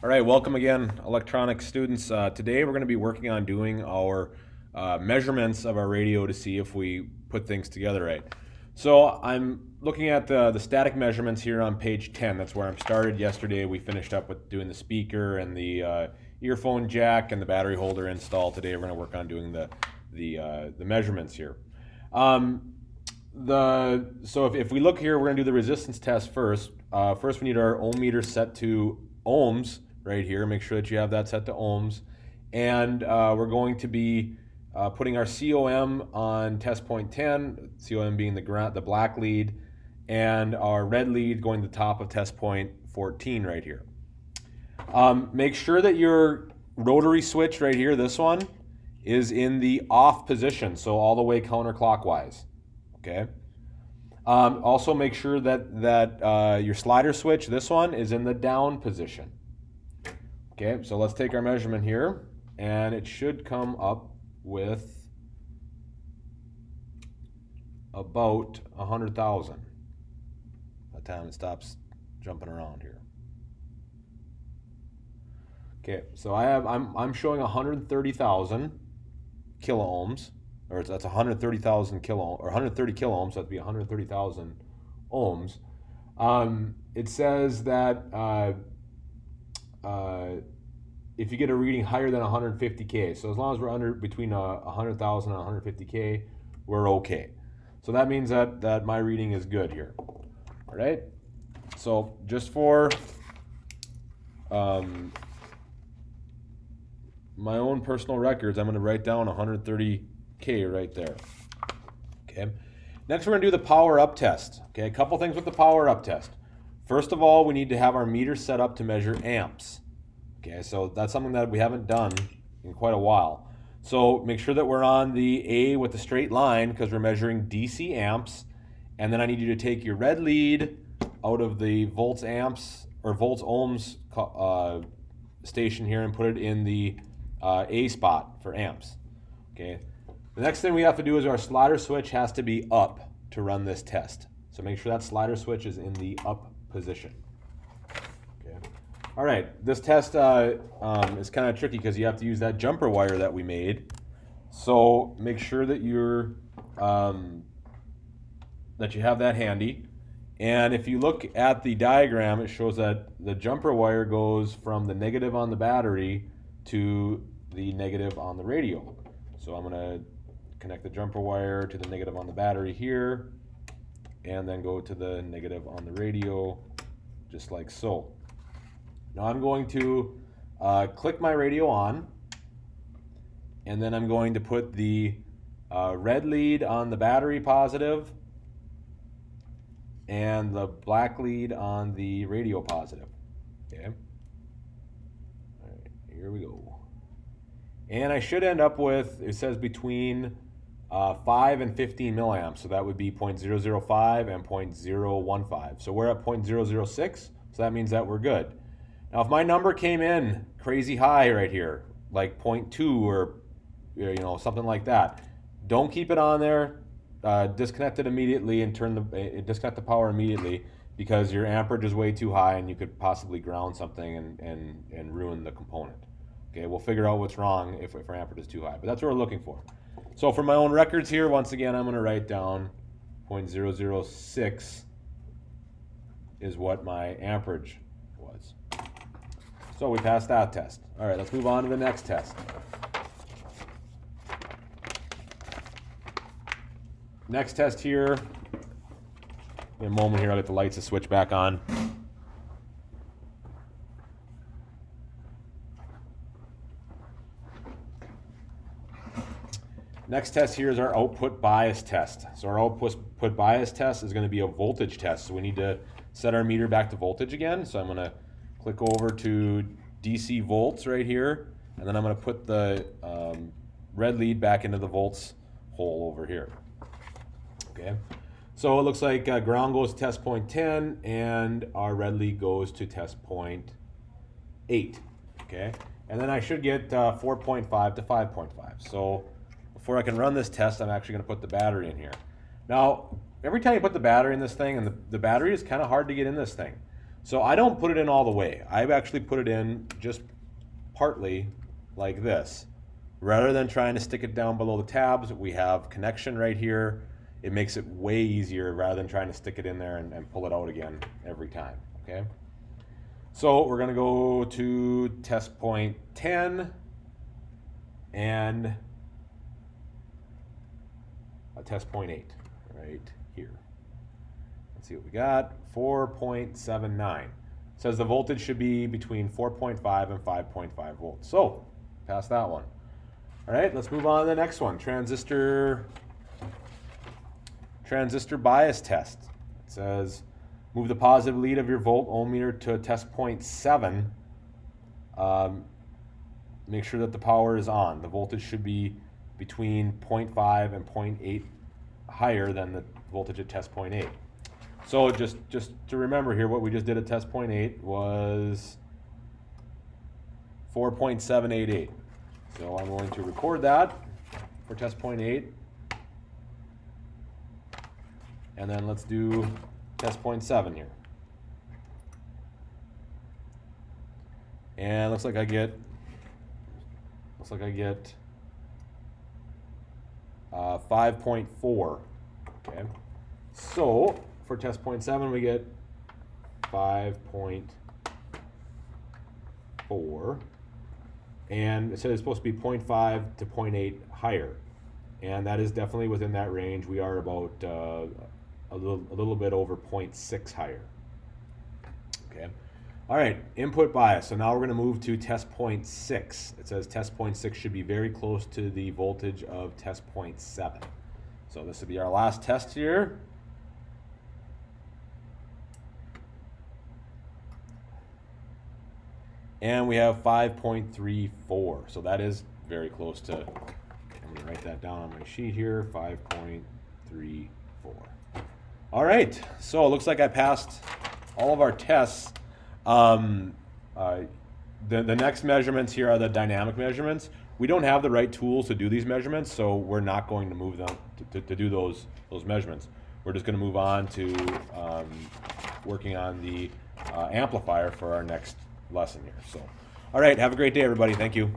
All right, welcome again, electronics students. Today we're going to be working on doing our measurements of our radio to see if we put things together right. So I'm looking at the static measurements here on page 10. That's where I'm started yesterday. We finished up with doing the speaker and the earphone jack and the battery holder install. Today we're going to work on doing the measurements here. So if we look here, we're going to do the resistance test first. First we need our ohm meter set to ohms right here. Make sure that you have that set to ohms. And we're going to be putting our COM on test point 10, COM being the black lead, and our red lead going to the top of test point 14 right here. Make sure that your rotary switch right here, this one, is in the off position, so all the way counterclockwise. Okay. Also make sure that your slider switch, this one, is in the down position. Okay, so let's take our measurement here, and it should come up with about 100,000. By the time it stops jumping around here. Okay, so I'm showing 130,000 kilo ohms, or that's 130,000 kilo, or 130 kilo ohms, so that'd be 130,000 ohms. It says that if you get a reading higher than 150K, so as long as we're under between 100,000 and 150K, we're okay. So that means that my reading is good here. All right. So just for my own personal records, I'm going to write down 130K right there. Okay. Next, we're going to do the power up test. Okay. A couple things with the power up test. First of all, we need to have our meter set up to measure amps. Okay, so that's something that we haven't done in quite a while. So make sure that we're on the A with the straight line because we're measuring DC amps. And then I need you to take your red lead out of the volts amps or volts ohms station here and put it in the A spot for amps. Okay. The next thing we have to do is our slider switch has to be up to run this test. So make sure that slider switch is in the up position. Okay. All right, this test is kind of tricky because you have to use that jumper wire that we made. So make sure that you have that handy. And if you look at the diagram, it shows that the jumper wire goes from the negative on the battery to the negative on the radio. So I'm going to connect the jumper wire to the negative on the battery here, and then go to the negative on the radio, just like so. Now I'm going to click my radio on, and then I'm going to put the red lead on the battery positive and the black lead on the radio positive. Okay. All right, here we go. And I should end up with, it says between 5 and 15 milliamps, so that would be 0.005 and 0.015. So we're at 0.006, so that means that we're good. Now if my number came in crazy high right here, like 0.2 or something like that, don't keep it on there. Disconnect it immediately and disconnect the power immediately, because your amperage is way too high and you could possibly ground something and ruin the component. Okay, we'll figure out what's wrong if our amperage is too high, but that's what we're looking for. So for my own records here, once again, I'm going to write down 0.006 is what my amperage was. So we passed that test. All right, let's move on to the next test. Next test here. In a moment here, I'll get the lights to switch back on. Next test here is our output bias test. So our output bias test is going to be a voltage test. So we need to set our meter back to voltage again. So I'm going to click over to DC volts right here, and then I'm going to put the red lead back into the volts hole over here. Okay. So it looks like ground goes to test point 10 and our red lead goes to test point 8. Okay. And then I should get 4.5 to 5.5. So before I can run this test, I'm actually going to put the battery in here. Now, every time you put the battery in this thing, and the battery is kind of hard to get in this thing. So I don't put it in all the way. I've actually put it in just partly like this. Rather than trying to stick it down below the tabs, we have connection right here. It makes it way easier rather than trying to stick it in there and pull it out again every time, okay? So we're gonna go to test point 10 and test point 8 right here. Let's see what we got. 4.79. Says the voltage should be between 4.5 and 5.5 volts. So, pass that one. All right, let's move on to the next one. Transistor bias test. It says move the positive lead of your volt ohm meter to test point 7. Make sure that the power is on. The voltage should be between 0.5 and 0.8 higher than the voltage at test point 8. So just to remember here, what we just did at test point 8 was 4.788. So I'm going to record that for test point 8. And then let's do test point 7 here. And looks like I get 5.4. Okay. So for test point 7 we get 5.4. And it says it's supposed to be 0.5 to 0.8 higher. And that is definitely within that range. We are about a little bit over 0.6 higher. Okay. All right, input bias. So now we're going to move to test point 6. It says test point 6 should be very close to the voltage of test point 7. So this will be our last test here. And we have 5.34. So that is very close to, I'm going to write that down on my sheet here, 5.34. All right, so it looks like I passed all of our tests. The next measurements here are the dynamic measurements. We don't have the right tools to do these measurements, so we're not going to move them to do those measurements. We're just going to move on to working on the amplifier for our next lesson here. So, all right, have a great day, everybody. Thank you.